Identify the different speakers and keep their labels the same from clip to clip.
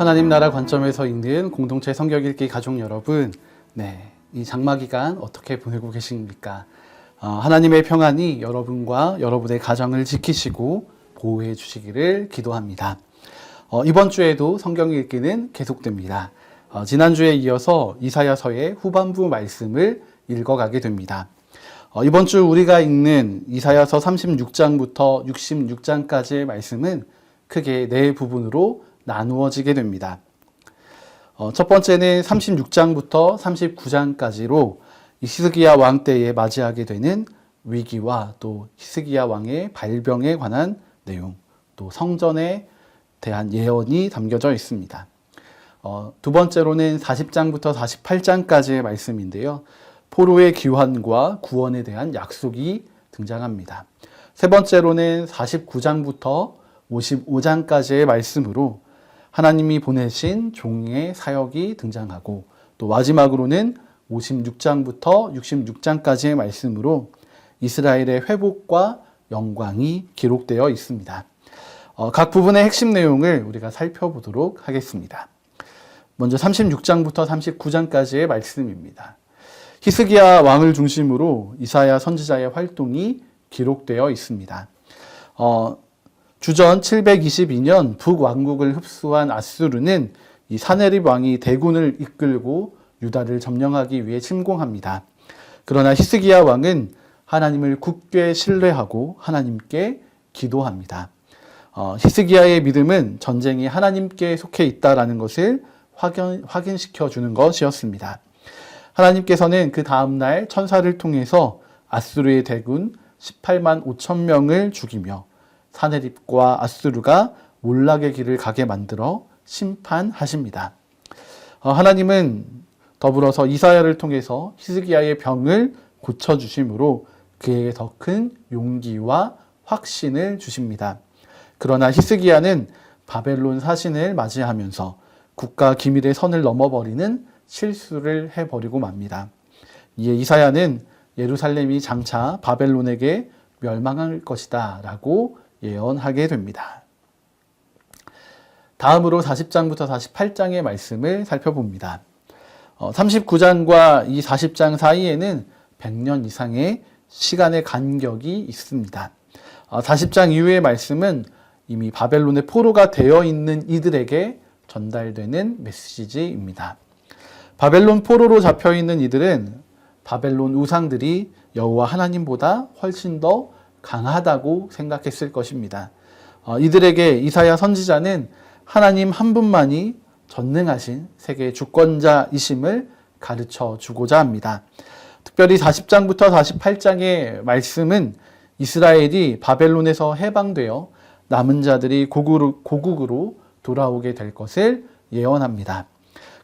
Speaker 1: 하나님 나라 관점에서 읽는 공동체 성경 읽기 가족 여러분, 이 장마 기간 어떻게 보내고 계십니까? 하나님의 평안이 여러분과 여러분의 가정을 지키시고 보호해 주시기를 기도합니다. 이번 주에도 성경 읽기는 계속됩니다. 지난주에 이어서 이사야서의 후반부 말씀을 읽어가게 됩니다. 이번 주 우리가 읽는 이사야서 36장부터 66장까지의 말씀은 크게 네 부분으로 나누어지게 됩니다. 첫 번째는 36장부터 39장까지로 히스기야 왕 때에 맞이하게 되는 위기와 또 히스기야 왕의 발병에 관한 내용, 또 성전에 대한 예언이 담겨져 있습니다. 두 번째로는 40장부터 48장까지의 말씀인데요. 포로의 귀환과 구원에 대한 약속이 등장합니다. 세 번째로는 49장부터 55장까지의 말씀으로 하나님이 보내신 종의 사역이 등장하고, 또 마지막으로는 56장부터 66장까지의 말씀으로 이스라엘의 회복과 영광이 기록되어 있습니다. 각 부분의 핵심 내용을 우리가 살펴보도록 하겠습니다. 먼저 36장부터 39장까지의 말씀입니다. 히스기야 왕을 중심으로 이사야 선지자의 활동이 기록되어 있습니다. 주전 722년 북왕국을 흡수한 아수르는 이 사네립 왕이 대군을 이끌고 유다를 점령하기 위해 침공합니다. 그러나 히스기야 왕은 하나님을 굳게 신뢰하고 하나님께 기도합니다. 히스기야의 믿음은 전쟁이 하나님께 속해 있다라는 것을 확인시켜 주는 것이었습니다. 하나님께서는 그 다음날 천사를 통해서 아수르의 대군 18만 5천 명을 죽이며 사네립과 아수르가 몰락의 길을 가게 만들어 심판하십니다. 하나님은 더불어서 이사야를 통해서 히스기야의 병을 고쳐주심으로 그에게 더 큰 용기와 확신을 주십니다. 그러나 히스기야는 바벨론 사신을 맞이하면서 국가 기밀의 선을 넘어버리는 실수를 해버리고 맙니다. 이에 이사야는 예루살렘이 장차 바벨론에게 멸망할 것이다 라고 예언하게 됩니다. 다음으로 40장부터 48장의 말씀을 살펴봅니다. 39장과 이 40장 사이에는 100년 이상의 시간의 간격이 있습니다. 40장 이후의 말씀은 이미 바벨론의 포로가 되어 있는 이들에게 전달되는 메시지입니다. 바벨론 포로로 잡혀 있는 이들은 바벨론 우상들이 여호와 하나님보다 훨씬 더 강하다고 생각했을 것입니다. 이들에게 이사야 선지자는 하나님 한 분만이 전능하신 세계의 주권자이심을 가르쳐 주고자 합니다. 특별히 40장부터 48장의 말씀은 이스라엘이 바벨론에서 해방되어 남은 자들이 고국으로 돌아오게 될 것을 예언합니다.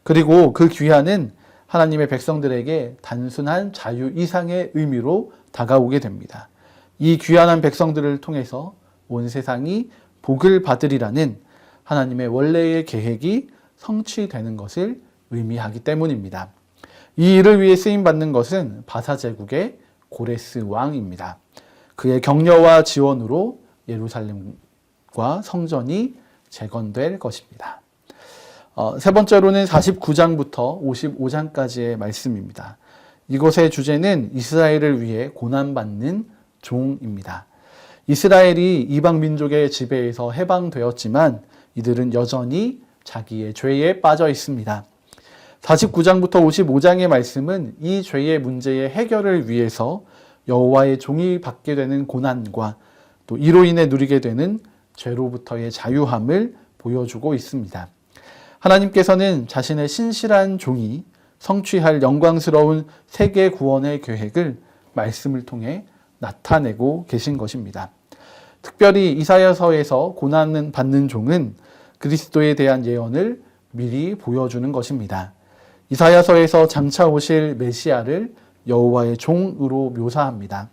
Speaker 1: 그리고 그 귀환은 하나님의 백성들에게 단순한 자유 이상의 의미로 다가오게 됩니다. 이 귀환한 백성들을 통해서 온 세상이 복을 받으리라는 하나님의 원래의 계획이 성취되는 것을 의미하기 때문입니다. 이 일을 위해 쓰임받는 것은 바사 제국의 고레스 왕입니다. 그의 격려와 지원으로 예루살렘과 성전이 재건될 것입니다. 세 번째로는 49장부터 55장까지의 말씀입니다. 이곳의 주제는 이스라엘을 위해 고난받는 종입니다. 이스라엘이 이방 민족의 지배에서 해방되었지만 이들은 여전히 자기의 죄에 빠져 있습니다. 49장부터 55장의 말씀은 이 죄의 문제의 해결을 위해서 여호와의 종이 받게 되는 고난과 또 이로 인해 누리게 되는 죄로부터의 자유함을 보여주고 있습니다. 하나님께서는 자신의 신실한 종이 성취할 영광스러운 세계 구원의 계획을 말씀을 통해 나타내고 계신 것입니다. 특별히 이사야서에서 고난을 받는 종은 그리스도에 대한 예언을 미리 보여주는 것입니다. 이사야서에서 장차 오실 메시아를 여호와의 종으로 묘사합니다.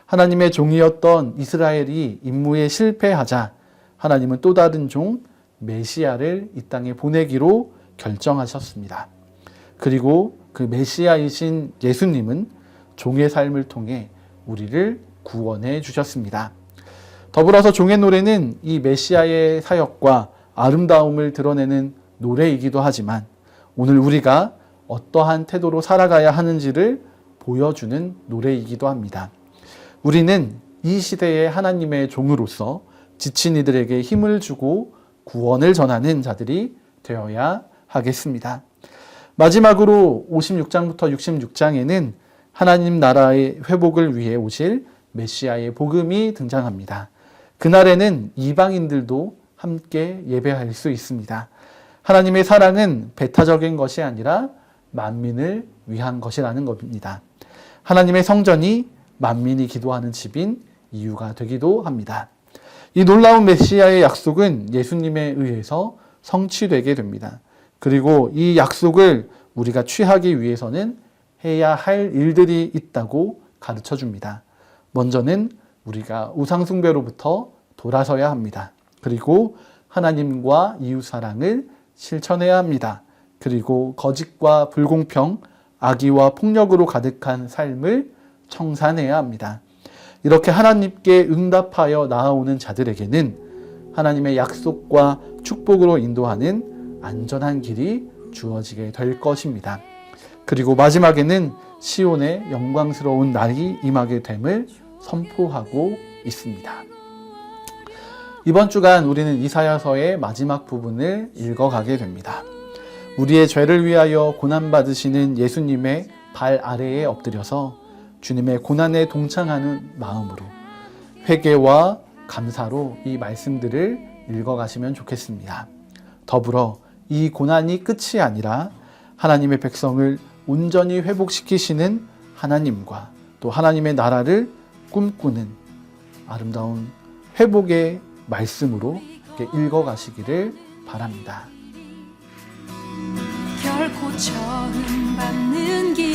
Speaker 1: 하나님의 종이었던 이스라엘이 임무에 실패하자 하나님은 또 다른 종 메시아를 이 땅에 보내기로 결정하셨습니다. 그리고 그 메시아이신 예수님은 종의 삶을 통해 우리를 구원해 주셨습니다. 더불어서 종의 노래는 이 메시아의 사역과 아름다움을 드러내는 노래이기도 하지만 오늘 우리가 어떠한 태도로 살아가야 하는지를 보여주는 노래이기도 합니다. 우리는 이 시대의 하나님의 종으로서 지친 이들에게 힘을 주고 구원을 전하는 자들이 되어야 하겠습니다. 마지막으로 56장부터 66장에는 하나님 나라의 회복을 위해 오실 메시아의 복음이 등장합니다. 그날에는 이방인들도 함께 예배할 수 있습니다. 하나님의 사랑은 배타적인 것이 아니라 만민을 위한 것이라는 겁니다. 하나님의 성전이 만민이 기도하는 집인 이유가 되기도 합니다. 이 놀라운 메시아의 약속은 예수님에 의해서 성취되게 됩니다. 그리고 이 약속을 우리가 취하기 위해서는 해야 할 일들이 있다고 가르쳐 줍니다. 먼저는 우리가 우상숭배로부터 돌아서야 합니다. 그리고 하나님과 이웃사랑을 실천해야 합니다. 그리고 거짓과 불공평, 악의와 폭력으로 가득한 삶을 청산해야 합니다. 이렇게 하나님께 응답하여 나아오는 자들에게는 하나님의 약속과 축복으로 인도하는 안전한 길이 주어지게 될 것입니다. 그리고 마지막에는 시온의 영광스러운 날이 임하게 됨을 선포하고 있습니다. 이번 주간 우리는 이사야서의 마지막 부분을 읽어가게 됩니다. 우리의 죄를 위하여 고난받으시는 예수님의 발 아래에 엎드려서 주님의 고난에 동참하는 마음으로 회개와 감사로 이 말씀들을 읽어가시면 좋겠습니다. 더불어 이 고난이 끝이 아니라 하나님의 백성을 온전히 회복시키시는 하나님과 또 하나님의 나라를 꿈꾸는 아름다운 회복의 말씀으로 이렇게 읽어가시기를 바랍니다.
Speaker 2: 결코 처음 받는 길